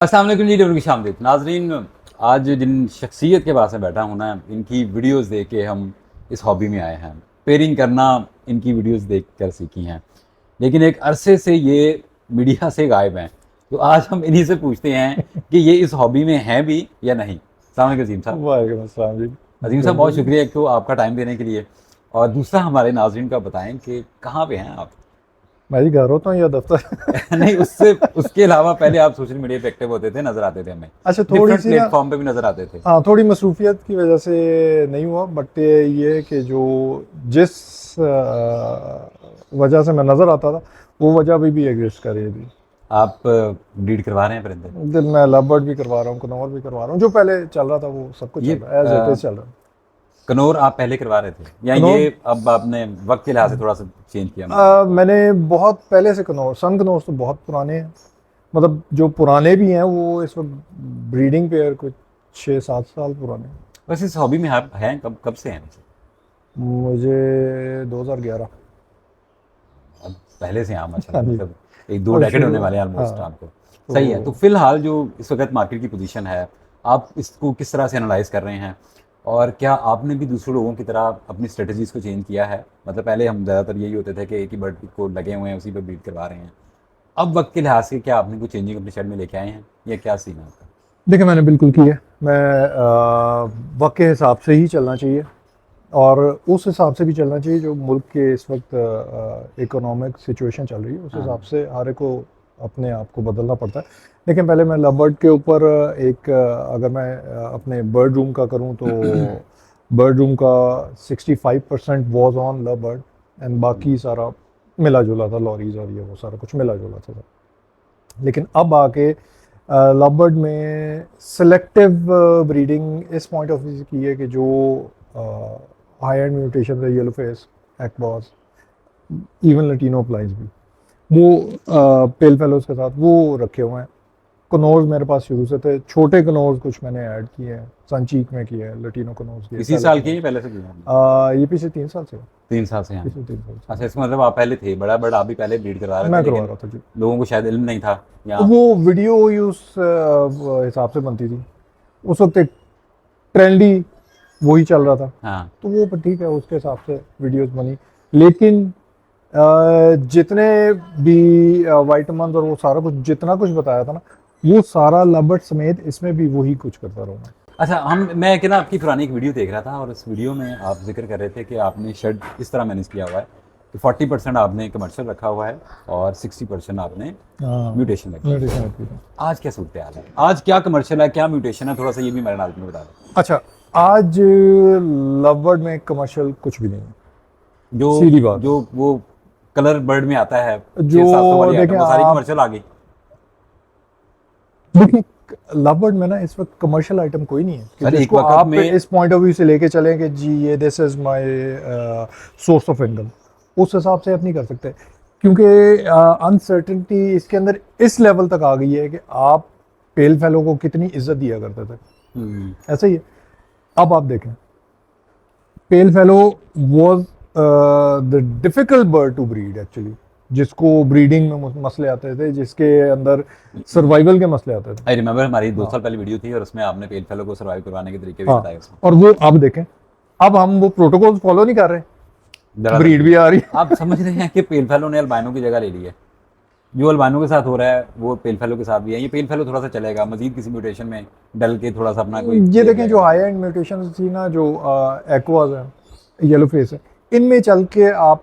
अस्सलाम वालेकुम जी, डब्ल्यू की शामदीद नाजरीन। आज जिन शख्सियत के पास में बैठा हूँ ना, इनकी वीडियोस देख के हम इस हॉबी में आए हैं। पेयरिंग करना इनकी वीडियोस देख कर सीखी हैं, लेकिन एक अरसे से ये मीडिया से गायब हैं। तो आज हम इन्हीं से पूछते हैं कि ये इस हॉबी में हैं भी या नहीं। अस्सलाम वालेकुम अजीम साहब। वालेकुम अस्सलाम जी। अजीम साहब, बहुत बिल्कुल। शुक्रिया एक तो आपका टाइम देने के लिए, और दूसरा हमारे नाजरीन का बताएं कि कहाँ पे हैं आप। मैं जी घर होता हूँ या दफ्तर। नहीं, उससे उसके अलावा पहले आप सोशल मीडिया पे एक्टिव होते थे, नजर आते थे हमें। अच्छा, थोड़ी डिफरेंट सी ना। प्लेटफॉर्म पे भी नजर आते थे। हाँ, थोड़ी मसरूफियत की वजह से नहीं हुआ, बट ये है कि जो जिस वजह से मैं नज़र आता था वो वजह अभी भी एग्जिस्ट कर रही है। आप ब्रीड करवा रहे हैं परिंदे। दिन मैं लव बर्ड भी करवा रहा हूँ, कनौर भी करवा रहा हूँ। जो पहले चल रहा था वो सब कुछ ये चल रहा है, एज इट इज़ चल रहा है। कनौर आप पहले करवा रहे थे, या कनौर ये अब आपने वक्त के लिहाज से थोड़ा सा चेंज किया? मैंने बहुत पहले से कनौर, सन कनौर तो बहुत पुराने हैं। मतलब जो पुराने भी हैं वो इस वक्त ब्रीडिंग पेयर कुछ 6-7 साल पुराने हैं। वैसे इस हॉबी में आप हैं कब कब से हैं वैसे? मुझे 2011। अब पहले से हैं आप, हाँ माशाल्लाह, जी। मतलब एक दो और डेकेड शुरू, होने वाले हैं हाँ। ऑलमोस्ट आपको। सही है। तो तो फिलहाल जो इस वक्त मार्केट की पोजीशन है, आप इसको किस तरह से एनालाइज कर रहे हैं? और क्या आपने भी दूसरे लोगों की तरह अपनी स्ट्रेटजीज को चेंज किया है? मतलब पहले हम ज़्यादातर यही होते थे कि एक ही बर्ड को लगे हुए हैं, उसी पर ब्रीड करवा रहे हैं। अब वक्त के लिहाज से क्या आपने कोई चेंजिंग अपने शेड में लेके आए हैं, या क्या सीन है आपका? देखिए, मैंने बिल्कुल किया। मैं वक्त के हिसाब से ही चलना चाहिए, और उस हिसाब से भी चलना चाहिए जो मुल्क के इस वक्त इकोनॉमिक सिचुएशन चल रही है। उस हिसाब हाँ। से हर एक को अपने आप को बदलना पड़ता है। लेकिन पहले मैं लव बर्ड के ऊपर अगर मैं अपने बर्ड रूम का करूं तो बर्ड रूम का 65% was on love bird, and बाकी सारा मिला जुला था, लॉरीज और ये वो सारा कुछ मिला जुला था। लेकिन अब आके लव बर्ड में सिलेक्टिव ब्रीडिंग इस पॉइंट ऑफ व्यू से की है कि जो हाई एंड म्यूटेशन है, येलो फेस, एक्बॉस, इवन लटीनो प्लाइज भी, वो पेल फेलोज के साथ वो रखे हुए हैं। कनौज मेरे पास शुरू से थे, छोटे कनौज कुछ मैंने ऐड किए हैं, सनचीक में किए हैं, लटीनो कनौज किए, इसी पहले साल की कनौज। है, पहले से की है आपने? ये पिछले 3 साल से। 3 साल से हैं। पिछले 3 साल अच्छा, से इसका मतलब आप पहले थे बड़ा बड़ा, आप भी पहले ब्रीड करवा रहे थे, मैं करवा लेकिन रहा था जी। लोगों को शायद इल्म नहीं था, या? वो वीडियो ही उस हिसाब से बनती थी। उस वक्त एक ट्रेंडी वही चल रहा था, हाँ। तो वो ठीक है, उसके हिसाब से वीडियोस बनी। लेकिन जितने भी वाइटमंस और वो सारा कुछ जितना कुछ बताया था ना, वो सारा लबट समेत इसमें भी वही कुछ करता रहूँ मैं। अच्छा, मैं कि ना आपकी पुरानी एक वीडियो देख रहा था, और इस वीडियो में आप जिक्र कर रहे थे कि आपने शेड इस तरह मैनेज किया हुआ है कि 40% आपने कमर्शियल रखा हुआ है और 60% आपने हाँ, म्यूटेशन रखी है। म्यूटेशन होती है। आज क्या सूरत हाल है? आज क्या कमर्शियल है, क्या म्यूटेशन है? थोड़ा सा ये भी मेरे नाज़रीन में बता दें। अच्छा, आज लवबर्ड में कमर्शियल कुछ भी नहीं है, जो सीधी बात है। जो वो कलर बर्ड में आता है, जो 600-700 वाली देखें आइटम, वो सारी आप, कमर्शियल आ गई। देखिए, लवबर्ड में ना इस वक्त कमर्शियल आइटम कोई नहीं है कि सर, एक जिसको वक्त आप में इस पॉइंट ऑफ व्यू से लेके चलें कि जी ये this is my source of income. उस हिसाब से आप नहीं कर सकते, क्योंकि अनसर्टेनिटी इसके अंदर इस लेवल तक आ गई है कि आप पेल फेलो को कितनी इज्जत दिया करते थे, ऐसा ही है। अब आप देखें, pale fellow was the difficult bird to breed actually, जिसको ब्रीडिंग में मसले आते थे, जिसके अंदर सर्वाइवल के मसले आते थे। आई रिमेंबर, हमारी दो हाँ, साल पहले वीडियो थी, और उसमें आपने पेल फेलो को सर्वाइव करवाने के तरीके भी हाँ। बताए उसमें। और वो अब देखें, अब हम वो प्रोटोकॉल फॉलो नहीं कर रहे, दरअसल ब्रीड भी आ रही है। आप समझ रहे हैं कि पेल फेलो ने अल्बाइनो की जगह ले ली है। जो अल्बाइनो के साथ हो रहा है वो पेल फेलो के साथ भी है। ये पेल फेलो थोड़ा सा चलेगा, मजीद किसी म्यूटेशन में डल के थोड़ा सा अपना कोई ये देख देखें, जो लेगा। हाई एंड म्यूटेशन थी ना, जो एक्वाज है, येलो फेस है, इनमें चल के आप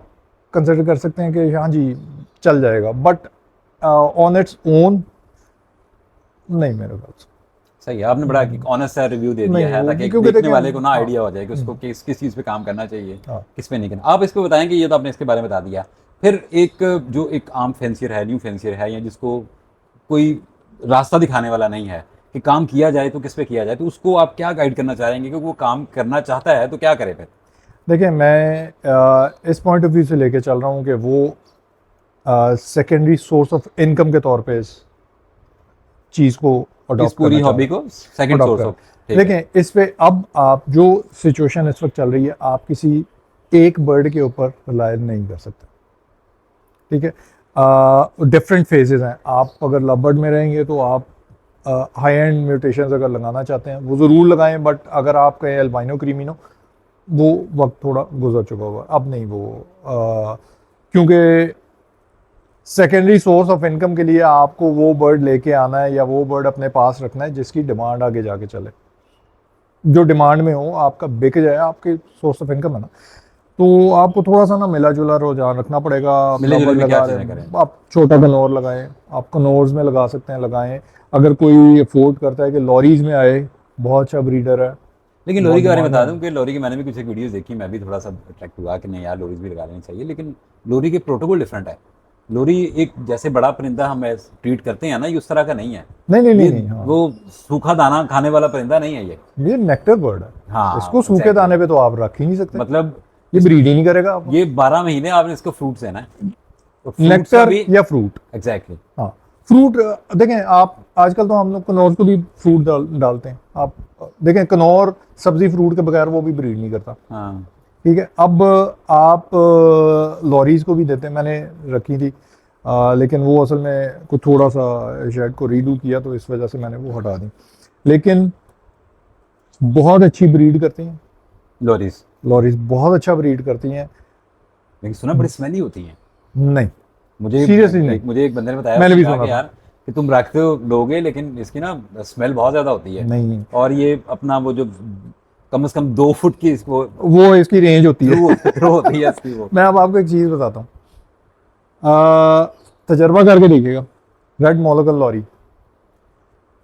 कंसिडर कर सकते हैं कि हाँ जी चल जाएगा, बट ऑन इट्स ओन नहीं, मेरे ख्याल से सही है, आपने बड़ा ऑनेस्ट सा रिव्यू दे दिया नहीं है, ताकि होगी, एक क्योंकि देखने देखें। वाले को ना हाँ। आइडिया हो जाए कि उसको किस किस चीज़ पे काम करना चाहिए, हाँ। किस पे नहीं करना। आप इसको बताएं कि ये तो आपने इसके बारे में बता दिया। फिर एक जो एक आम फेंसियर है, न्यू फेंसियर है, या जिसको कोई रास्ता दिखाने वाला नहीं है कि काम किया जाए तो किस पे किया जाए, तो उसको आप क्या गाइड करना चाहेंगे कि वो काम करना चाहता है तो क्या करे फिर? देखिए, मैं इस पॉइंट ऑफ व्यू से लेके चल रहा हूँ कि वो सेकेंडरी सोर्स ऑफ इनकम के तौर पे इस चीज़ को इस अडॉप्ट पूरी करना चाह हॉबी रहा को हूँ, सेकंड अडॉप्ट सोर्स करें। ऑफ। ठीक है। लेकिन इस पे अब आप जो सिचुएशन इस वक्त चल रही है, आप किसी एक बर्ड के ऊपर रिलाय नहीं कर सकते, ठीक है। डिफरेंट फेजेस हैं। आप अगर लव बर्ड में रहेंगे तो आप हाई एंड म्यूटेशंस अगर लगाना चाहते हैं वो ज़रूर लगाएं, बट अगर आप कहें एल्बाइनो क्रीमिनो, वो वक्त थोड़ा गुजर चुका हुआ है, अब नहीं वो, क्योंकि सेकेंडरी सोर्स ऑफ इनकम के लिए आपको वो बर्ड लेके आना है या वो बर्ड अपने पास रखना है जिसकी डिमांड आगे जाके चले, जो डिमांड में हो, आपका बिक जाए, आपके सोर्स ऑफ इनकम है ना। तो आपको थोड़ा सा ना मिला जुला रुझान रखना पड़ेगा। आप मिले जुले रबर में क्या लगा चीज़ें रहे करें? हैं, आप छोटा कनौर लगाएं, आप कनौर्स में लगा सकते हैं, लगाएं। अगर कोई अफोर्ड करता है कि लॉरीज में आए, बहुत अच्छा ब्रीडर है, लेकिन बहुत लोरी के बारे में डिमांड बता है। दूं कि लोरी की मैंने भी कुछ एक वीडियोस देखी, मैं भी थोड़ा सा अट्रैक्ट हुआ कि नहीं यार लोरीज भी लगा लेनी चाहिए, लेकिन लोरी के प्रोटोकॉल डिफरेंट है। लोरी एक जैसे बड़ा परिंदा हम ट्रीट करते हैं ना, ये उस तरह का नहीं है। नहीं नहीं ये नहीं नहीं, हाँ, वो सूखा दाना खाने वाला परिंदा नहीं है ये। नेक्टर बर्ड है। हाँ इसको सूखे एग्जैक्टली, दाने पे तो आप रख ही नहीं सकते, मतलब ये ब्रीड ही नहीं करेगा आपको। ये 12 महीने आपने इसको फ्रूट देना है, तो फ्रूट्स का नेक्टर भी या फ्रूट, एग्जैक्टली। हाँ। फ्रूट देखें आप, आजकल तो हम लोग कनौर को भी फ्रूट डालते हैं। आप देखें कनौर सब्जी फ्रूट के बगैर वो भी ब्रीड नहीं करता, हाँ ठीक है। अब आप लॉरीज को भी देते हैं, मैंने रखी थी, लेकिन वो असल में कुछ थोड़ा सा शेड को रीडू किया तो इस वजह से मैंने वो हटा दी, लेकिन बहुत अच्छी ब्रीड करती हैं लोरीज, लॉरीज, बहुत अच्छा ब्रीड करती हैं। लेकिन सुना बड़ी स्मेली होती हैं। नहीं, मुझे Seriously नहीं। मुझे एक बंदे ने बताया, मैंने उसने भी कहा सुना कि था। यार कि तुम रखते हो लोगे लेकिन इसकी ना स्मेल बहुत ज्यादा होती है, नहीं, और ये अपना वो जो कम से कम 2 फुट की इसको वो इसकी रेंज होती है। थ्रू होती है इसकी वो। मैं अब आपको एक चीज़ बताता हूँ, तजर्बा करके देखिएगा। रेड मोलकल लॉरी,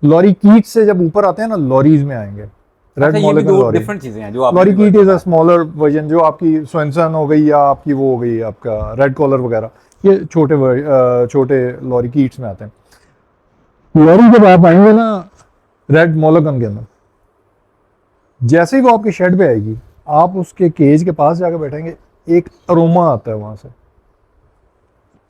लॉरी कीट से जब ऊपर आते हैं ना, लॉरीज में आएंगे। अच्छा, रेड ये भी मोलकल दो लॉरी, डिफरेंट चीजें हैं जो आप लॉरी कीट इज अ स्मॉलर वर्जन, जो आपकी स्वेंसन हो गई या आपकी वो हो गई आपका रेड कॉलर वगैरह, ये छोटे लॉरी कीट्स में आते हैं। लॉरी जब आप आएंगे ना रेड मोलकन के अंदर, जैसे ही वो आपके शेड पे आएगी, आप उसके केज के पास जाकर बैठेंगे, एक अरोमा आता है वहां से,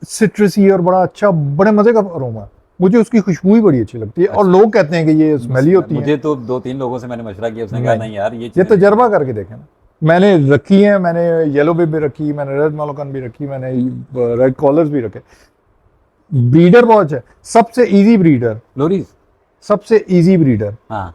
सिट्रसी और बड़ा अच्छा, बड़े मजे का अरोमा है। मुझे उसकी खुशबू ही बड़ी अच्छी लगती है, और लोग कहते हैं कि ये स्मेली होती है। मुझे तो 2-3 लोगों से मैंने मशवरा किया, उसने कहा नहीं यार ये ये चीजें तजर्बा करके देखें ना। मैंने रखी है, मैंने येलो बेब भी रखी, मैंने रेड मोलकन भी रखी, मैंने रेड कॉलर्स भी रखे। ब्रीडर बहुत है, सबसे इजी ब्रीडर, लोरीज। सबसे इजी ब्रीडर हाँ,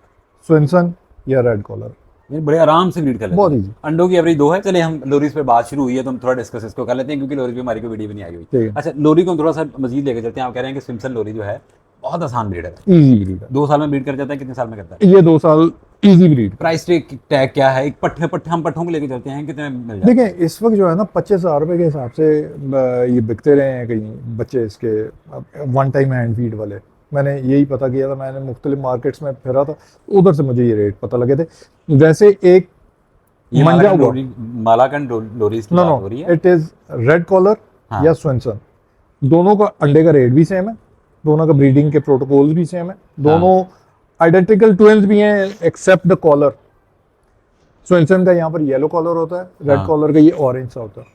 स्विंसन या रेड कॉलर, ये बड़े आराम से ब्रीड कर लेते बहुत हैं। इजी। अंडों की एवरेज 2 है। चले हम लोरीज पे बात शुरू हुई है तो हम थोड़ा डिस्कस इसको कर लेते हैं, क्योंकि लोरी पे हमारी कोई वीडियो भी नहीं आई हुई। ठीक है, अच्छा, लोरी को हम थोड़ा सा मजीद लेकर चलते हैं। आप कह रहे हैं कि सिम्पसन लोरी जो है बहुत आसान ब्रीडर है, इजी ब्रीडर, 2 साल में ब्रीड कर जाता है, कितने साल में करता है? ये 2 साल इजी ब्रीड। प्राइस टैग क्या है? एक पट्टे पट्टे हम पट्टों को लेकर चलते हैं, कितने में मिल जाते हैं? देखिए इस वक्त जो है ना 25,000 रुपये के हिसाब से ये बिकते रहे हैं कहीं बच्चे इसके, वन टाइम हैंड फीड वाले। मैंने यही पता किया था, मैंने मुख्तलिफ मार्केट्स में फिरा था, उधर से मुझे ये रेट पता लगे थे। वैसे एक ये मंजा हुआ, मालाकंड लोरीज की नो बात नो, हो रही है। इट इज रेड कॉलर हाँ। या स्वेंसन, दोनों का अंडे का रेट भी सेम है, दोनों का ब्रीडिंग के प्रोटोकॉल्स भी सेम है, दोनों आइडेंटिकल ट्विंस भी हैं एक्सेप्ट द कॉलर। स्वेंसन का यहाँ पर येलो कॉलर होता है, रेड हाँ। कॉलर का ये ऑरेंज सा होता है,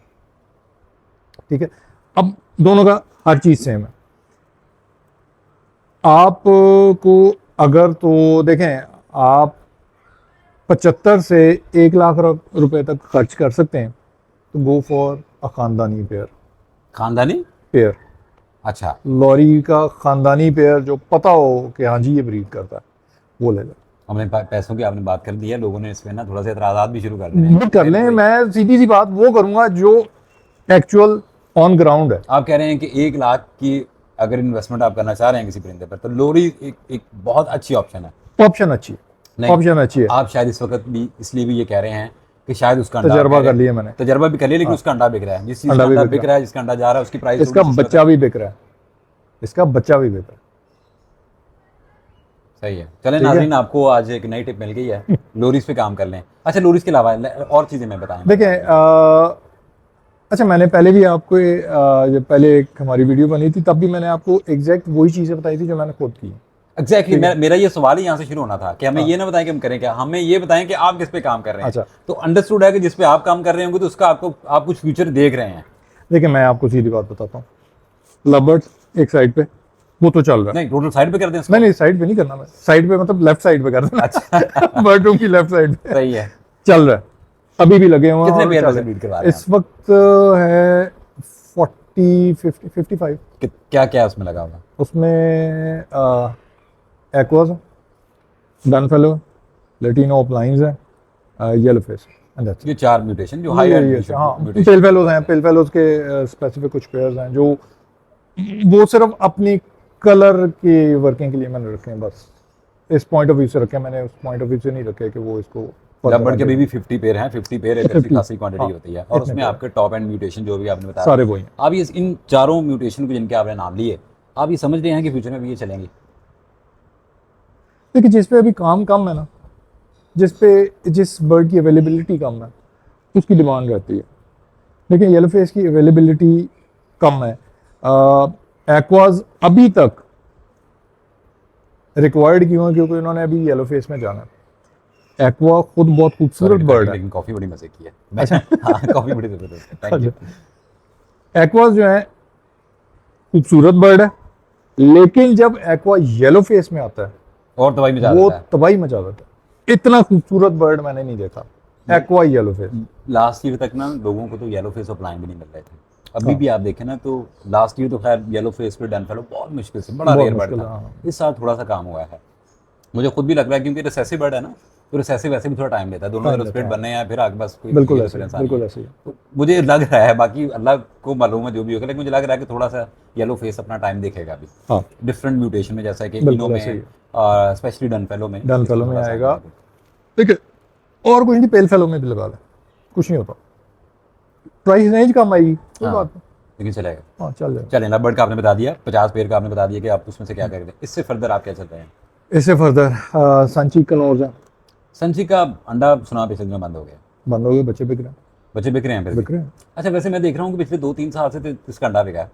ठीक है। अब दोनों का हर चीज सेम है। आपको अगर तो देखें, आप 75 से 1 लाख रुपए तक खर्च कर सकते हैं, तो गो फॉर अ खानदानी पेयर। खानदानी पेयर, अच्छा, लॉरी का खानदानी पेयर जो पता हो कि हाँ जी ये ब्रीड करता है, वो ले लें। हमने पैसों की आपने बात कर दी है, लोगों ने इसमें ना थोड़ा सा एतराज़ात भी शुरू कर दिए हैं। वो कर लें, मैं सीधी सी बात वो करूंगा जो एक्चुअल ऑन ग्राउंड है। आप कह रहे हैं कि 1 लाख की अगर इन्वेस्टमेंट आप करना चाह रहे हैं किसी परिंदे पर, तो लोरी एक बहुत अच्छी ऑप्शन है। ऑप्शन अच्छी है, नहीं, ऑप्शन अच्छी है। आप शायद इस वक्त भी इसलिए भी ये कह रहे हैं कि शायद उसका अंडा तजर्बा कर लिया मैंने, तजर्बा भी कर लिया, लेकिन उसका अंडा बिक रहा है, जिस चीज़ का अंडा भी अंडा बिक बिक रहा है, जिसका अंडा जा रहा है, उसकी प्राइस इसका बच्चा भी बिक रहा है, इसका बच्चा भी बिक रहा है। सही है। चलें ठीक है। नाज़रीन, आपको आज एक नई टिप मिल गई है, लोरीज पे काम कर लें। अच्छा, लोरीज के अलावा और चीज़ें मैं बताएं। देखें अच्छा, मैंने पहले भी आपको जब पहले एक हमारी वीडियो बनी थी तब भी मैंने आपको एग्जैक्ट वही चीज़ें बताई थी जो मैंने खुद की। एग्जैक्टली, मेरा ये सवाल ही यहाँ से शुरू होना था कि हमें ये ना बताएं कि हम करें क्या, हमें ये बताएं कि आप किस पे काम कर रहे हैं। अच्छा, तो अंडरस्टूड है कि जिस पे आप काम कर रहे होंगे तो उसका आप कुछ फ्यूचर देख रहे हैं। देखिए मैं आपको सीधी बात बताता हूँ, लवर्ड एक साइड पे वो तो चल रहा है। नहीं, टोटल साइड पे कर दें इसको? नहीं नहीं, साइड पे नहीं करना, मैं साइड पे मतलब लेफ्ट साइड पे कर देना। अच्छा बेडरूम की लेफ्ट साइड पे सही है। चल रहा है, अभी भी लगे हुए हैं। कितने और पेयर चल से रहे हैं। ब्रीड करवा रहे हैं इस वक्त है 40 50 55। क्या क्या उसमें लगा हुआ? उसमें एक्वास, डन फेलो, लेटिनो अपलाइंस है, येलो फेस एंड दैट्स ये 4 म्यूटेशन जो हाई ये एंड हाँ पेल फेलोज हैं। पेल फेलोज के स्पेसिफिक कुछ पेयर्स हैं जो वो सिर्फ अपनी कलर की वर्किंग के लिए मैंने रखे हैं, बस इस पॉइंट ऑफ व्यू से रखे हैं मैंने, उस पॉइंट ऑफ व्यू से नहीं रखे कि वो इसको लवबर्ड के भी 50 पेयर हैं, 50 पेयर एक अच्छी 50 खासी क्वांटिटी हाँ, होती है। और इतने उसमें पेयर। आपके टॉप एंड म्यूटेशन जो भी आपने बताया सारे वही हैं। आप ये इन चारों म्यूटेशन को जिनके आपने नाम लिए, आप ये समझ रहे हैं कि फ्यूचर में भी ये चलेंगे? देखिए जिस पे अभी काम कम है ना, जिस बर्ड की अवेलेबिलिटी कम है उसकी डिमांड रहती है। लेकिन येलो फेस की अवेलेबिलिटी कम है। एक्वाज अभी तक रिक्वायर्ड क्यों है? क्योंकि उन्होंने अभी येलो फेस में जाना है। एक्वा खुद बहुत खूबसूरत बर्ड है। लेकिन कॉफी बड़ी मजे की है। अच्छा हाँ, कॉफी बड़ी जबरदस्त है। Thank you. एक्वाज जो है खूबसूरत बर्ड है, लेकिन जब एक्वा येलो फेस में आता है और तबाही मचा वो देता है। तबाही मचा देता है। इतना खूबसूरत बर्ड मैंने नहीं देखा aqua yellow face. Last year तक ना लोगों को तो येलो फेस और प्लाइन भी नहीं मिल रहे थे। अभी हाँ। भी आप देखें ना तो लास्ट ईयर तो खैर येलो फेस पे डन फेलो बहुत मुश्किल से, बड़ा बहुत रेयर बर्ड मुश्किल था। है, हाँ। इस साल थोड़ा सा काम हुआ है, मुझे खुद भी लग रहा है, क्योंकि रिसेसिव बर्ड है ना, तो रिसेसिव वैसे भी थोड़ा टाइम लेता है, दोनों Time तरफ लेता स्प्लिट है। बनने हैं, फिर आगे बस कोई बिल्कुल ये ऐसे ही, difference आनी बिल्कुल है। ऐसे ही। तो मुझे लग रहा है, बाकी अल्लाह को मालूम है जो भी होगा, लेकिन मुझे लग रहा है कि थोड़ा सा येलो फेस अपना टाइम देखेगा अभी हाँ डिफरेंट म्यूटेशन में, जैसा कि बिल्कुल इनो में ऐसे ही स्पेशली डन फेलो में। डन इसको फेलो में थोड़ा सा आएगा। आगे देखिए और कुछ नहीं, पेल फेलो में भी लगा ले, कुछ नहीं होता। प्राइस रेंज कम आएगी, कोई हाँ, बात नहीं। लेकिन चलेगा। हाँ चल जाएगा। चलें, लवबर्ड का आपने बता दिया, 50 पेयर का आपने बता दिया कि आप उसमें से क्या कर रहे हैं। इससे फर्दर आप क्या चल रहे हैं? इससे फर्दर संची कनौज है, संची का अंडा सुना पिछले दिनों बंद हो गया, बंद हो गए, बच्चे बिक रहे हैं। बच्चे बिक रहे हैं फिर भी? बिक रहे हैं। अच्छा, वैसे मैं देख रहा हूँ कि पिछले 2-3 साल से तो इसका अंडा बिका है।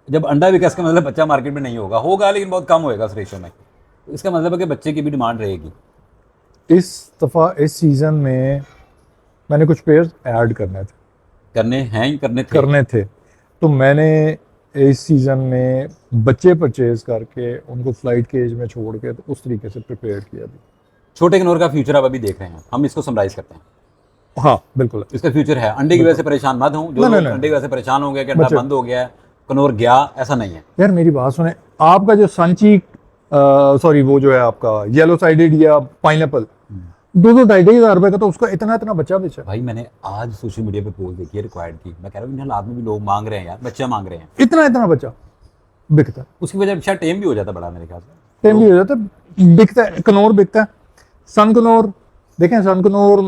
जब अंडा बिका इसका मतलब बच्चा मार्केट में नहीं होगा लेकिन बहुत कम होएगा उस रेशो में। तो इसका मतलब है कि बच्चे की भी डिमांड रहेगी। इस दफ़ा इस सीज़न में मैंने कुछ पेयर्स ऐड करने थे करने थे। तो मैंने इस सीज़न में बच्चे परचेज करके उनको फ्लाइट केज में छोड़ के तो उस तरीके से प्रिपेयर किया था। छोटे कनौर का फ्यूचर आप अभी देख रहे हैं, हम इसको समराइज करते हैं। हाँ बिल्कुल। इसका फ्यूचर है, अंडे की वजह से परेशान मत हूँ, जो नहीं, लोग अंडे की वजह से परेशान हो गए कि अंडा बच्चे- बंद हो गया है, कनौर गया, ऐसा नहीं है। यार मेरी बात सुने, आपका जो सांची सॉरी वो जो है आपका येलो साइडेड या पाइनएप्पल 2-2-2.5 रुपए का, तो उसका इतना इतना बच्चा बेचा। भाई मैंने आज सोशल मीडिया पे पोस्ट देखी है रिक्वायर्ड की, मैं कह रहा हूँ इन हालात में भी लोग मांग रहे हैं यार, बच्चा मांग रहे हैं। इतना इतना बच्चा बिकता है। उसकी वजह शायद टेम भी हो जाता बड़ा मेरे ख्याल से। टेम भी हो जाता है, बिकता है, कनौर बिकता है। सन कनौर देखें, सन कनौर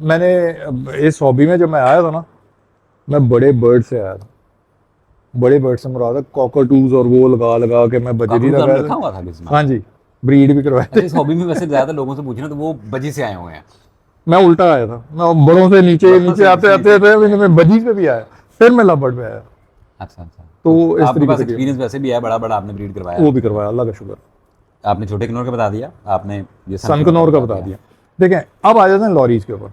मैंने इस हॉबी में जब मैं आया था ना, मैं बड़े बर्ड से आया था। बड़े बर्ड से मुराद है कॉकरटूज और वो लगा लगा के मैं बजरी काफी लगा रखा हुआ था किसी में। हाँ जी, ब्रीड भी करवाए अच्छा, थे। इस हॉबी में वैसे ज्यादा लोगों से पूछना तो वो बजी से आए हुए हैं। मैं उल्टा आया था, मैं बड़ों से नीचे आते आते मैं बजी पे भी आया, फिर मैं लबर्ड पे आया। अच्छा। तो इस आपके तरीके पास से एक्सपीरियंस वैसे भी है, बड़ा बड़ा आपने ब्रीड करवाया। वो भी करवाया, अल्लाह का शुक्र। आपने छोटे कनौर का बता दिया, आपने ये सन कनौर का बता दिया। देखें अब आ जाते हैं लॉरीज के ऊपर।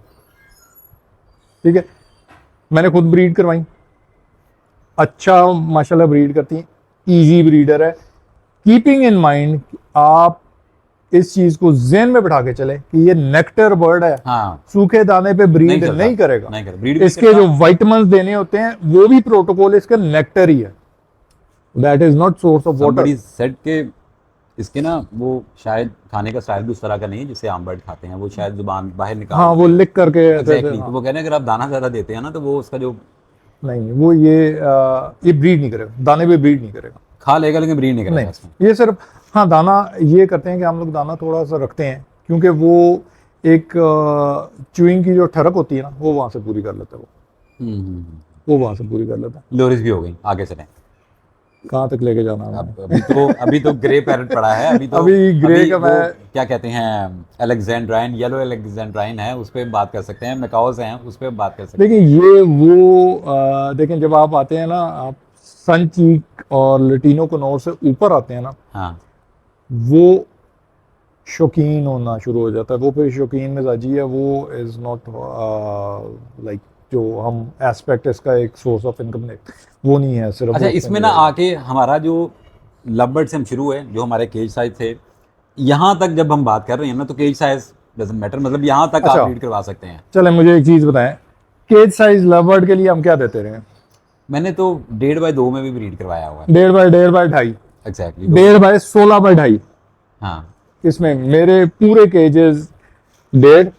ठीक है, मैंने खुद ब्रीड करवाई, अच्छा माशाल्लाह ब्रीड करती हैं, इजी ब्रीडर है। कीपिंग इन माइंड आप इस चीज को ज़हन में बिठा के चले कि ये नेक्टर बर्ड है, हाँ, सूखे दाने पे ब्रीड चलता, नहीं करेगा। नहीं करेगा। ब्रीड इसके जो वाइटमिन्स देने होते हैं वो भी प्रोटोकॉल इसका नेक्टर ही है, that is not source of water. Set के इसके ना वो शायद खाने का स्टाइल भी उस तरह का नहीं है जिससे आम बर्ड खाते हैं, वो शायद जुबान बाहर निकाल, हाँ वो लिख करके एग्जैक्टली। हाँ। तो वो कहने अगर आप दाना ज्यादा देते हैं ना तो वो उसका जो नहीं वो ये ब्रीड नहीं करेगा, दाने पे ब्रीड नहीं करेगा, खा लेगा लेकिन ब्रीड नहीं करेगा नहीं। इसमें। ये सिर्फ हाँ दाना ये करते हैं कि हम लोग दाना थोड़ा सा रखते हैं, क्योंकि वो एक च्यूइंग की जो ठरक होती है ना वो वहाँ से पूरी कर लेता है, वो वहाँ से पूरी कर लेता है। लोरिस भी हो गई, आगे चलें। कहाँ तक लेके जाना है? अभी तो ग्रे पैरेट पड़ा है, अभी ग्रे का वो मैं क्या कहते हैं, अलेक्जेंड्राइन, येलो अलेक्जेंड्राइन है, उस पर बात कर सकते हैं। मैकाओस हैं, उस पर बात कर सकते हैं। देखिए ये वो देखें जब आप आते हैं ना, आप सन चीक और लटीनो कनौर से ऊपर आते हैं ना, हाँ, वो शौकीन होना शुरू हो जाता है। वो फिर शौकीन मिजाजी है, वो इज़ नॉट लाइक जो हम एस्पेक्ट इसका एक सोर्स ऑफ इनकम वो नहीं है सिर्फ। अच्छा, इसमें ना आके हमारा जो लवबर्ड से हम शुरू हुए, जो हमारे केज साइज थे, यहाँ तक जब हम बात कर रहे हैं ना, तो केज साइज डजंट मैटर, मतलब यहाँ तक अच्छा, आप रीड करवा सकते हैं। चले मुझे एक चीज़ बताएं, केज साइज लवबर्ड के लिए हम क्या देते रहे? मैंने तो 1.5 बाय 2 में भी रीड करवाया हुआ है। 1.5 by 1.5 by 2.5, exactly 1.5 by 16 by 2.5, हाँ, इसमें मेरे पूरे केजेस 1.5,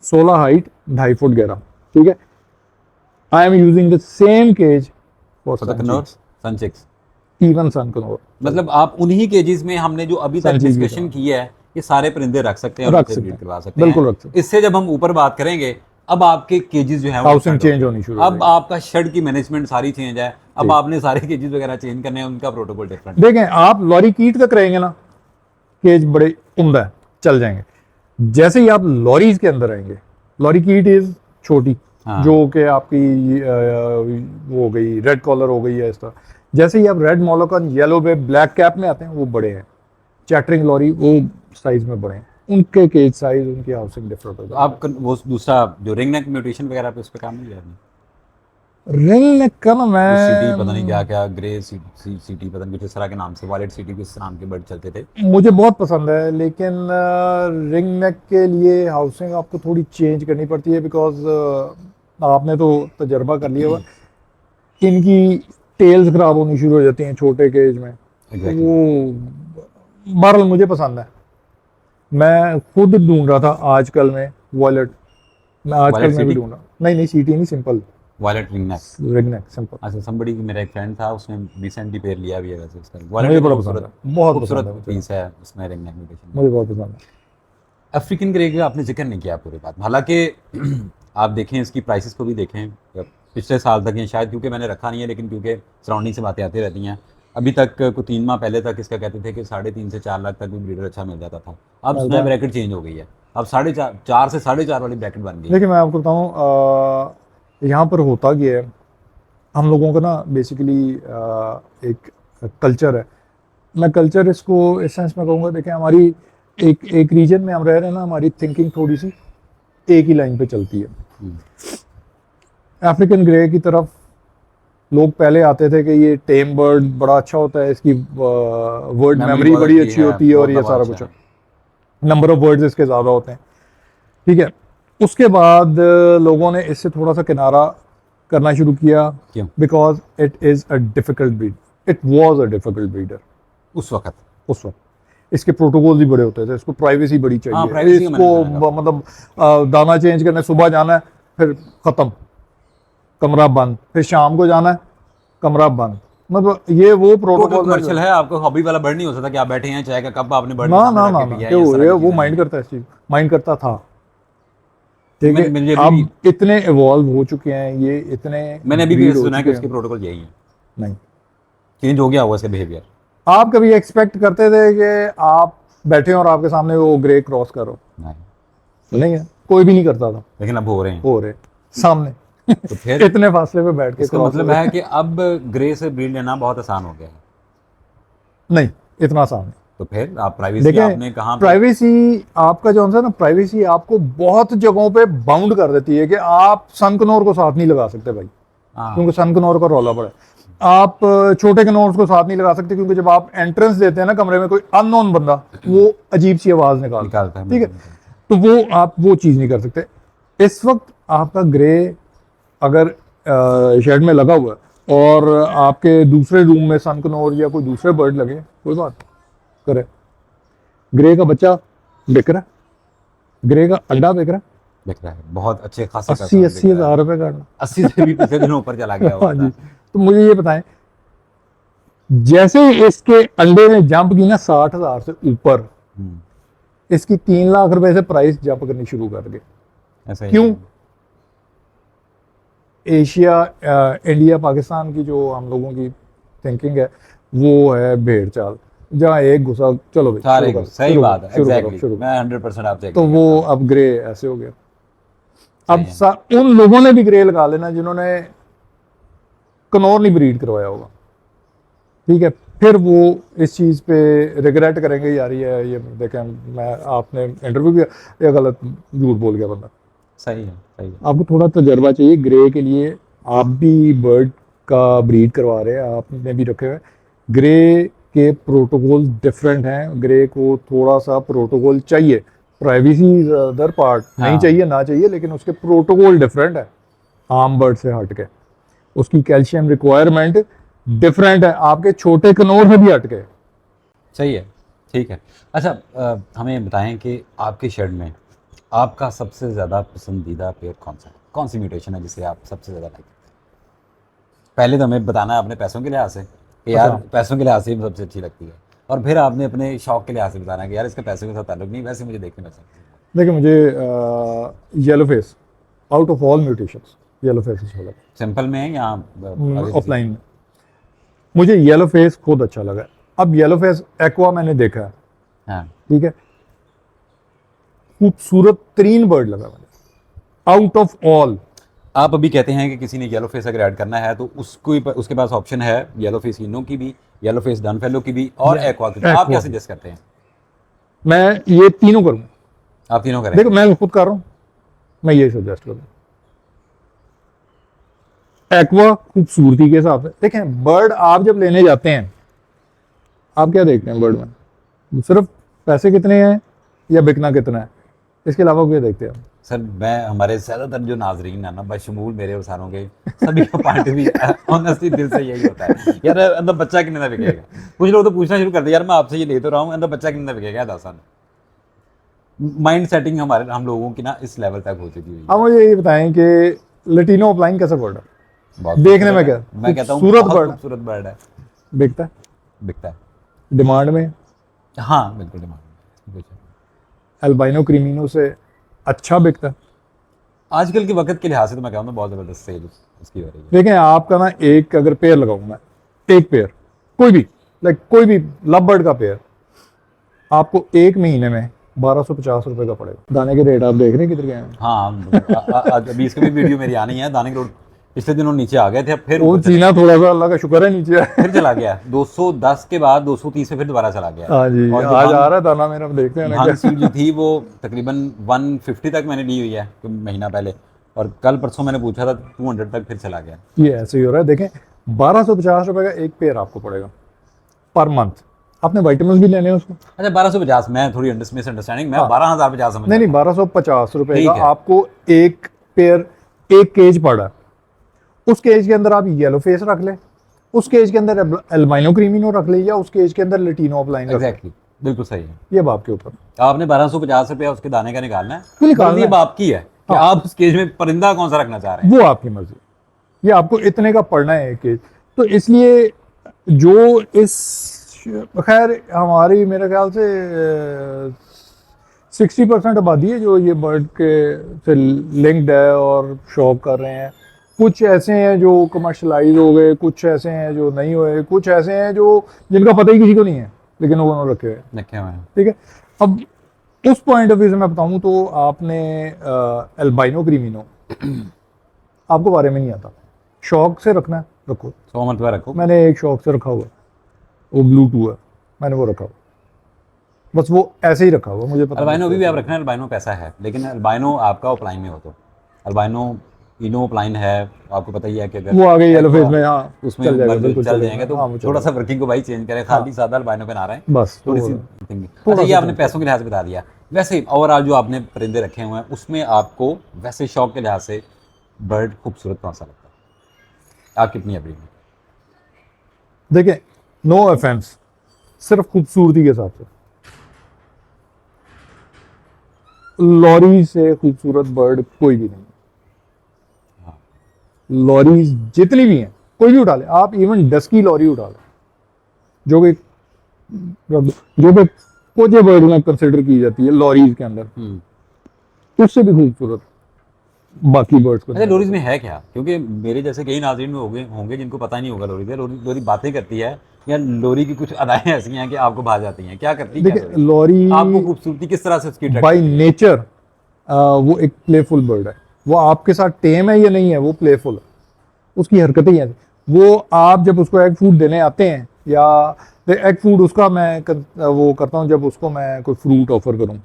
16 हाइट, 2.5 फुट गहरा, ठीक है। I am using the same cage for तो कन्नौर सनचिक्स, इवन सन कनौर। मतलब आप उन्हीं केजेस में हमने जो अभी तक सनचिक्स भी डिस्कशन की है, ये सारे परिंदे रख सकते हैं और रख उनसे सकते ब्रीड हैं, करवा सकते बिल्कुल हैं। रख सकते इससे जब हम ऊपर बात करेंगे, अब आपके केजेस जो है हाउसिंग चेंज होनी शुरू हो अब आपका शेड की मैनेजमेंट सारी चेंज है। अब ठीक। आपने सारे केजेस वगैरह चेंज करने हैं, उनका प्रोटोकॉल डिफरेंट। देखें, आप लॉरी कीट तक रहेंगे ना, केज बड़े उम्दा है, चल जाएंगे। जैसे ही आप लॉरीज के अंदर आएंगे, लॉरी कीट इज छोटी, हाँ। जो कि आपकी वो हो गई रेड कॉलर हो गई है इस तरह। जैसे ही आप रेड मोलोकन, येलो पे ब्लैक कैप में आते हैं, वो बड़े हैं। चैटरिंग लॉरी वो साइज में बड़े हैं, उनके केज साइज, उनकी हाउसिंग डिफरेंट हो तो जाती है। आप वो दूसरा जो रिंग नेक म्यूटेशन वगैरह पे उस पे काम नहीं किया आपने? रिंग नेक का ना वो सिटी पता नहीं मैं, क्या क्या, ग्रे सिटी पता नहीं कुछ इस तरह के नाम से, वॉलेट सिटी किस नाम के बर्ड चलते थे। मुझे बहुत पसंद है, लेकिन रिंग नेक के लिए हाउसिंग आपको थोड़ी चेंज करनी पड़ती है, बिकॉज आपने तो तजर्बा कर लिया हुआ, इनकी टेल्स खराब होनी शुरू हो जाती हैं छोटे केज में। तो एग्जैक्टली। वो बहरहाल मुझे पसंद है। मैं खुद ढूंढ रहा था आजकल में वॉलेट, मैं आजकल वॉलेट में भी सिटी, ढूंढ रहा, नहीं सीटी नहीं, simple wallet ring neck. Ring neck simple. अच्छा, somebody की मेरा एक फ्रेंड था, उसने रिसेंटली पेयर लिया भी है वैसे उसका। मुझे वॉलेट बड़ा खूबसूरत, पसंद है, बहुत पसंद खूबसूरत है मुझे, पीस है उसमें रिंग नेक म्यूटेशन। मुझे बहुत पसंद है। अफ्रीकन ग्रे का आपने जिक्र नहीं किया पूरी बात, हालांकि आप देखें इसकी प्राइसेस को भी देखें, पिछले साल तक, ये शायद क्योंकि मैंने रखा नहीं है, लेकिन क्योंकि सराउंडिंग से बातें आती रहती हैं, अभी तक कुछ 3 माह पहले तक इसका कहते थे कि 3.5 से 4 लाख तक भी ब्रीडर अच्छा मिल जाता था। अब मिलता उसमें है। ब्रैकेट चेंज हो गई है, अब 4.5 से 4.5 वाली ब्रैकेट बन गई है। देखिए मैं आपको बताऊँ, यहाँ पर होता क्या है, हम लोगों का ना बेसिकली एक कल्चर है। मैं कल्चर इसको इस सेंस में कहूँगा, देखिए हमारी एक एक रीजन में हम रह रहे हैं ना, हमारी थिंकिंग थोड़ी सी एक ही लाइन पे चलती है। हम्म। अफ्रीकन ग्रे की तरफ लोग पहले आते थे कि ये टेम बर्ड बड़ा अच्छा होता है, इसकी वर्ड मेमोरी बहुत बड़ी अच्छी होती है, बहुत और ये दबा सारा अच्छा कुछ, है। नंबर ऑफ वर्ड्स इसके ज़्यादा होते हैं, ठीक है। उसके बाद लोगों ने इससे थोड़ा सा किनारा करना शुरू किया, क्यों? Because it is a difficult breed, it was a difficult breeder उस वक्त उस वक्त। इसके प्रोटोकॉल भी बड़े होते थे, इसको प्राइवेसी बड़ी हाँ, चाहिए, प्राइवेसी का मैंने इसको सुना था। मतलब दाना चेंज करने सुबह जाना है, फिर ख़त्म, कमरा बंद, फिर शाम को जाना है, कमरा बंद। मतलब ये वो टोटल प्रोटोकॉल कमर्शियल है, आपको हॉबी वाला बर्ड नहीं हो सकता कि आप बैठे हैं चाय का कप आपने बर्ड के ना सामने ना रख ना के ना, पिया है, क्यों, इस तरह ये की वो चीजें नहीं माइंड है। करता है, इस चीज माइंड करता था, ठीक है। मैंने अभी भी अब इतने इवॉल्व हो चुके हैं, ये इतने मैंने अभी भी ब्रीड हो सुना है कि चुके उसके हैं। प्रोटोकॉल यही है, नहीं, चेंज हो गया होगा इसका बिहेवियर। आप कभी एक्सपेक्ट करते थे कि आप बैठे हो और आपके सामने वो ग्रे क्रॉस करो? नहीं, नहीं है, कोई भी नहीं करता था। लेकिन अब हो रहे हैं। हो रहे सामने तो फिर इतने फासले पे बैठ के इसका क्रॉस हो मतलब रहे है कि अब ग्रे से ब्रीड लेना बहुत आसान हो गया है। नहीं, इतना आसान नहीं। तो फिर आप प्राइवेसी देखें, आपने कहाँ पे? प्राइवेसी आपका जो है ना, प्राइवेसी आपको बहुत जगहों पे बाउंड कर देती है कि आप सनकनौर को साथ नहीं लगा सकते भाई, हाँ, क्योंकि सनकनौर का रौला पड़ा है। आप छोटे कनौर को साथ नहीं लगा सकते, क्योंकि जब आप एंट्रेंस देते हैं ना कमरे में, कोई अननोन बंदा वो अजीब सी आवाज निकालता है, ठीक है, तो वो आप वो चीज नहीं कर सकते। इस वक्त आपका ग्रे अगर शेड में लगा हुआ है और आपके दूसरे रूम में सनकनौर या कोई दूसरे बर्ड लगे, कोई बात करे, ग्रे का बच्चा बिक रहा है, ग्रे का अंडा बिक रहा है, दिख रहा है बहुत अच्छे खासे 80 हजार रुपए का अंडा। 80 से भी पिछले दिनों ऊपर चला गया हाँ हुआ जी। था। तो मुझे ये बताएं, जैसे इसके अंडे ने जंप की ना 60,000 से ऊपर, हम्म, इसकी 3 लाख रुपए से प्राइस जंप करनी शुरू कर गए। ऐसा ही क्यों? है। एशिया, इंडिया पाकिस्तान की जो हम लोगों की थिंकिंग है, वो है भेड़ चाल, जहाँ एक घुसा चलो भाई सारे शुरू करो, सही शुरू बात करो, है, शुरू करो, एग्जैक्टली, शुरू करो। मैं 100% आपसे तो agree वो करता हूँ। अब ग्रे ऐसे हो गया। अब सही है। उन लोगों ने भी ग्रे लगा लेना जिन्होंने कनौर नहीं ब्रीड करवाया होगा, ठीक है, फिर वो इस चीज़ पे रिग्रेट करेंगे, यार ये देखें, मैं आपने इंटरव्यू किया, ये गलत झूठ बोल गया बंदा। सही है, सही है। आपको थोड़ा तजर्बा चाहिए ग्रे के लिए, आप भी बर्ड का ब्रीड करवा रहे हैं, आपने भी रखे हुए, ग्रे के प्रोटोकॉल डिफरेंट हैं, ग्रे को थोड़ा सा प्रोटोकॉल चाहिए, प्राइवेसी अदर पार्ट, नहीं हाँ। चाहिए ना चाहिए, लेकिन उसके प्रोटोकॉल डिफरेंट है आम बर्ड से हट के, उसकी कैल्शियम रिक्वायरमेंट डिफरेंट है आपके छोटे कनौर से भी हट के। सही है। ठीक है। अच्छा, हमें बताएं कि आपके शेड में आपका सबसे ज़्यादा पसंदीदा पेयर कौन सा है? कौन सी म्यूटेशन है जिसे आप सबसे ज़्यादा लाइक करते हैं? पहले तो हमें बताना है अपने पैसों के लिहाज से कि यार अच्छा, पैसों के लिहाज से ही सबसे अच्छी लगती है, और फिर आपने अपने शौक के लिहाज से बताना है कि यार इसका पैसों के साथ ताल्लुक नहीं, वैसे मुझे देखने में पसंद है। देखिए मुझे yellow face out of all mutations yellow face अच्छा लगा। सिंपल में है या आगे किसी ऑफलाइन में मुझे येलो फेस खुद अच्छा लगा। अब येलो फेस एक्वा मैंने देखा है, हाँ, ठीक है, खूबसूरत तरीन बर्ड लगा मुझे आउट ऑफ ऑल। आप अभी कहते हैं कि किसी ने येलो फेस अगर ऐड करना है तो उसको उसके पास ऑप्शन है येलो फेस इनो की भी, येलो फेस डन फेलो की भी और एक्वा की भी। आप क्या एक्वा सजेस्ट करते हैं? मैं ये तीनों करूँ। आप तीनों करें? देखो मैं खुद कर रहा हूँ, मैं ये सजेस्ट करूँ। एक्वा खूबसूरती के हिसाब से देखें, बर्ड आप जब लेने जाते हैं आप क्या देखते हैं बर्ड में? सिर्फ पैसे कितने हैं या बिकना कितना है, इसके अलावा क्या देखते हैं? सर मैं हमारे ज़्यादातर जो नाजरीन है ना, बशमूल मेरे और सारों के, सभी का पॉइंट भी ऑनेस्टली दिल से यही होता है यार, अंदर बच्चा कितने का बिकेगा। कुछ लोग तो पूछना शुरू कर दिया यार मैं आपसे ये ले तो रहा हूँ, अंदर बच्चा कितने का बिकेगा 10 साल। माइंड सेटिंग हमारे हम लोगों की ना इस लेवल तक हो चुकी हुई है। अब मुझे ये बताएं कि लटीनो ऑफलाइन कैसा बर्ड है? बहुत देखने खूबसूरत में है। क्या मैं कहता हूँ खूबसूरत बहुत बर्ड है, खूबसूरत बर्ड है। बिकता है, बिकता है। डिमांड में। हाँ बिल्कुल डिमांड। अल्बाइनो क्रीमिनो से अच्छा बिकता है। आजकल के वक्त के लिहाज से तो मैं कहूँगा बहुत ज़बरदस्त सेल उसकी हो रही है। देखें आपका ना एक अगर पेयर लगाऊं मैं, एक पेयर कोई भी, लाइक कोई भी लव बर्ड का पेयर आपको एक महीने में 1250 रुपए का पड़ेगा। दाने के रेट आप देख रहे हैं किधर गए हैं? हाँ, अभी इसकी भी वीडियो मेरी आनी है। दानिक रोड पिछले दिनों नीचे आ गए थे, अब फिर वो ऊपर चले चीना थोड़ा सा अल्लाह का शुक्र है नीचे है। फिर चला गया 210 के बाद 230 पे फिर दोबारा चला गया। हाँ जी, और जो आज आ रहा है दाना मेरा, देखते हैं ना भांग क्या। सीड जो थी वो तकरीबन 150 तक मैंने ली हुई है कुछ महीना पहले, और कल परसों मैंने पूछा था 200 तक फिर चला गया। ये ऐसे ही हो रहा है। देखें 1250 रुपए का एक पेयर आपको पड़ेगा पर मंथ। आपने वाइटामिन भी लेने हैं उसको। अच्छा 1250, मैं थोड़ी मिसअंडरस्टैंडिंग, मैं हाँ। 12,050 समझ नहीं रहा नहीं, था। 1250 रुपए ठीक का है। आपको एक पेयर, एक केज पड़ा है। उस केज के अंदर आप येलो फेस रख ले, उस केज के अंदर एल्बाइनो क्रीमिनो रख ले, या उस केज के अंदर लेटिनो ऑफलाइन रख ले। एग्जैक्टली, बिल्कुल सही है। ये अब आपके ऊपर आपने 1250 रुपया उसके दाने का निकालना है, वो निकालना मर्जी अब है। आपकी है कि हाँ। आप उस केज में परिंदा कौन सा रखना चाह रहे हैं। वो आपकी मर्जी, ये आपको इतने का पड़ना है एक केज। तो इसलिए जो इस, खैर हमारी मेरे ख्याल से 60% आबादी है जो ये बर्ड के से लिंक्ड है और शौक कर रहे हैं। कुछ ऐसे हैं जो कमर्शलाइज हो गए, कुछ ऐसे हैं जो नहीं हुए, कुछ ऐसे हैं जो जिनका पता ही किसी को नहीं है लेकिन उन्होंने रखे हुए हैं। रखे हुए हैं। ठीक है। अब उस पॉइंट ऑफ व्यू से मैं बताऊं तो आपने एल्बाइनो क्रीमिनो आपको बारे में नहीं आता, शौक से रखना है रखो। 100 मरतबा रखो। मैंने एक शौक से रखा हुआ है, वो ब्लू 2 है, मैंने वो रखा हुआ, बस वो ऐसे ही रखा हुआ, मुझे पता अल्बाइनो नहीं अभी भी आप कैसे। रखना है, अल्बाइनो पैसा है, लेकिन अल्बाइनो आपका ऑफलाइन में हो तो अल्बाइनो इनो ऑफलाइन है, आपको पता ही है कि अगर वो आ गई येलो फेस में, हाँ उसमें चल जाएगा, मर्ज बिल्कुल चल चल जाएंगे, तो हाँ वो थोड़ा सा चलेगा। वर्किंग को भाई चेंज करें, खाली सादा अल्बाइनो पे ना रहे, बस थोड़ी सी थोड़ा थिंकिंग। अच्छा ये सा आपने पैसों के लिहाज से बता दिया, वैसे ओवरऑल जो आपने परिंदे रखे हुए हैं उसमें आपको वैसे शौक के लिहाज से बर्ड खूबसूरत कौन सा लगता है आपकी अपनी अपनी में? देखिए, नो ऑफेंस, सिर्फ खूबसूरती के हिसाब से लॉरी से खूबसूरत बर्ड कोई भी नहीं। हाँ। लॉरी जितनी भी हैं कोई भी उठा ले आप, इवन डस्की लॉरी उठा ले जो कि कोजे बर्ड में कंसिडर की जाती है लॉरीज के अंदर, उससे भी खूबसूरत बाकी बर्ड्स को अच्छा लोरीज में है क्या? क्योंकि मेरे जैसे कई नाज़रीन में होंगे जिनको पता नहीं होगा लोरी से। लोरी बातें करती है या लोरी की कुछ अदाएं ऐसी हैं कि आपको भा जाती हैं, क्या करती है क्या देखिए लोरी? लॉरी आपको खूबसूरती किस तरह से उसकी attract बाय करती है? नेचर वो एक प्लेफुल बर्ड है। वो आपके साथ टेम है या नहीं है, वो प्लेफुल है, उसकी हरकतें ही हैं। वो आप जब उसको एग फूड देने आते हैं, या एग फूड उसका मैं वो करता हूँ जब उसको मैं कोई फ्रूट ऑफर करूँ,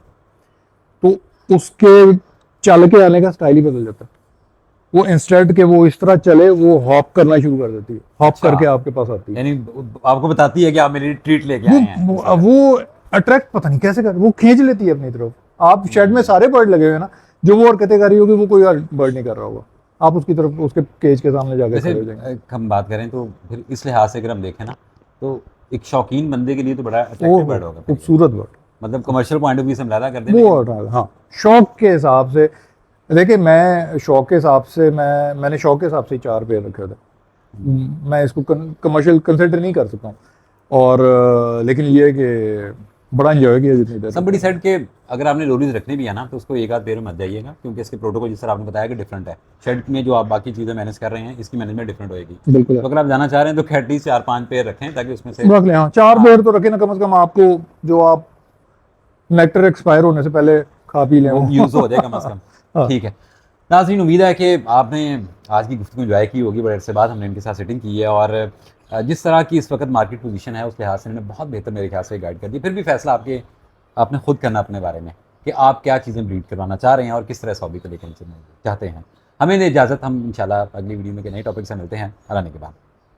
तो उसके चल के आने का स्टाइल ही बदल जाता है। वो इंस्टेंट के वो इस तरह चले, वो हॉप करना शुरू कर देती है, हॉप अच्छा। करके आपके पास आती है। यानी आपको बताती है कि आप मेरी ट्रीट लेके आए हैं। वो अट्रैक्ट पता नहीं कैसे कर, वो खींच लेती है अपनी तरफ। आप शेड में सारे बर्ड लगे हुए हैं ना, जो वो हरकतें कर रही होगी वो कोई और बर्ड नहीं कर रहा होगा, आप उसकी तरफ उसके केज के सामने जाकर वैसे खड़े हो जाएंगे। हम बात करें तो फिर इस लिहाज से अगर हम देखें ना, तो एक शौकीन बंदे के लिए तो बड़ा अट्रैक्टिव बर्ड होगा। खूबसूरत बर्ड, मतलब कमर्शियल पॉइंट ऑफ व्यू से हम लादा करते हैं। वो हाँ शौक के हिसाब से देखिए, मैं शौक के हिसाब से मैंने शौक के हिसाब से ही 4 पेयर रखे थे। मैं इसको कमर्शियल कंसिडर नहीं कर सकता हूँ। और लेकिन ये है कि बड़ा इंजॉय किया जितनी देर। समबडी सेड के अगर आपने लोरीज रखने भी है ना तो उसको एक आध पेयर में मत जाइएगा, क्योंकि इसके प्रोटोकॉल जिस तरह आपने बताया कि डिफरेंट है। शेड में जो आप बाकी चीज़ें मैनेज कर रहे हैं इसकी मैनेजमेंट डिफरेंट होगी। बिल्कुल तो अगर आप जाना चाह रहे हैं तो एटलीस्ट 4-5 पेयर रखें ताकि उसमें से रख लें। हाँ 4 पेयर तो रखें ना, कम से कम आपको जो आप नेक्टर एक्सपायर होने से पहले खा पी लें वो यूज़ हो जाए कम से कम। ठीक है नाज़रीन, उम्मीद है कि आपने आज की गुफ्तगू एंजॉय की होगी। बड़े अरसे बाद हमने इनके साथ सेटिंग की है और जिस तरह की इस वक्त मार्केट पोजीशन है उस लिहाज से इन्होंने बहुत बेहतर मेरे ख्याल से गाइड कर दी। फिर भी फैसला आपने खुद करना अपने बारे में कि आप क्या चीज़ें ब्रीड करवाना चाह रहे हैं और किस तरह हॉबी को लेकर चाहते हैं। हमें इजाज़त, हम इंशाल्लाह अगली वीडियो में के नए टॉपिक से मिलते हैं। अल्लाह ने के बाद।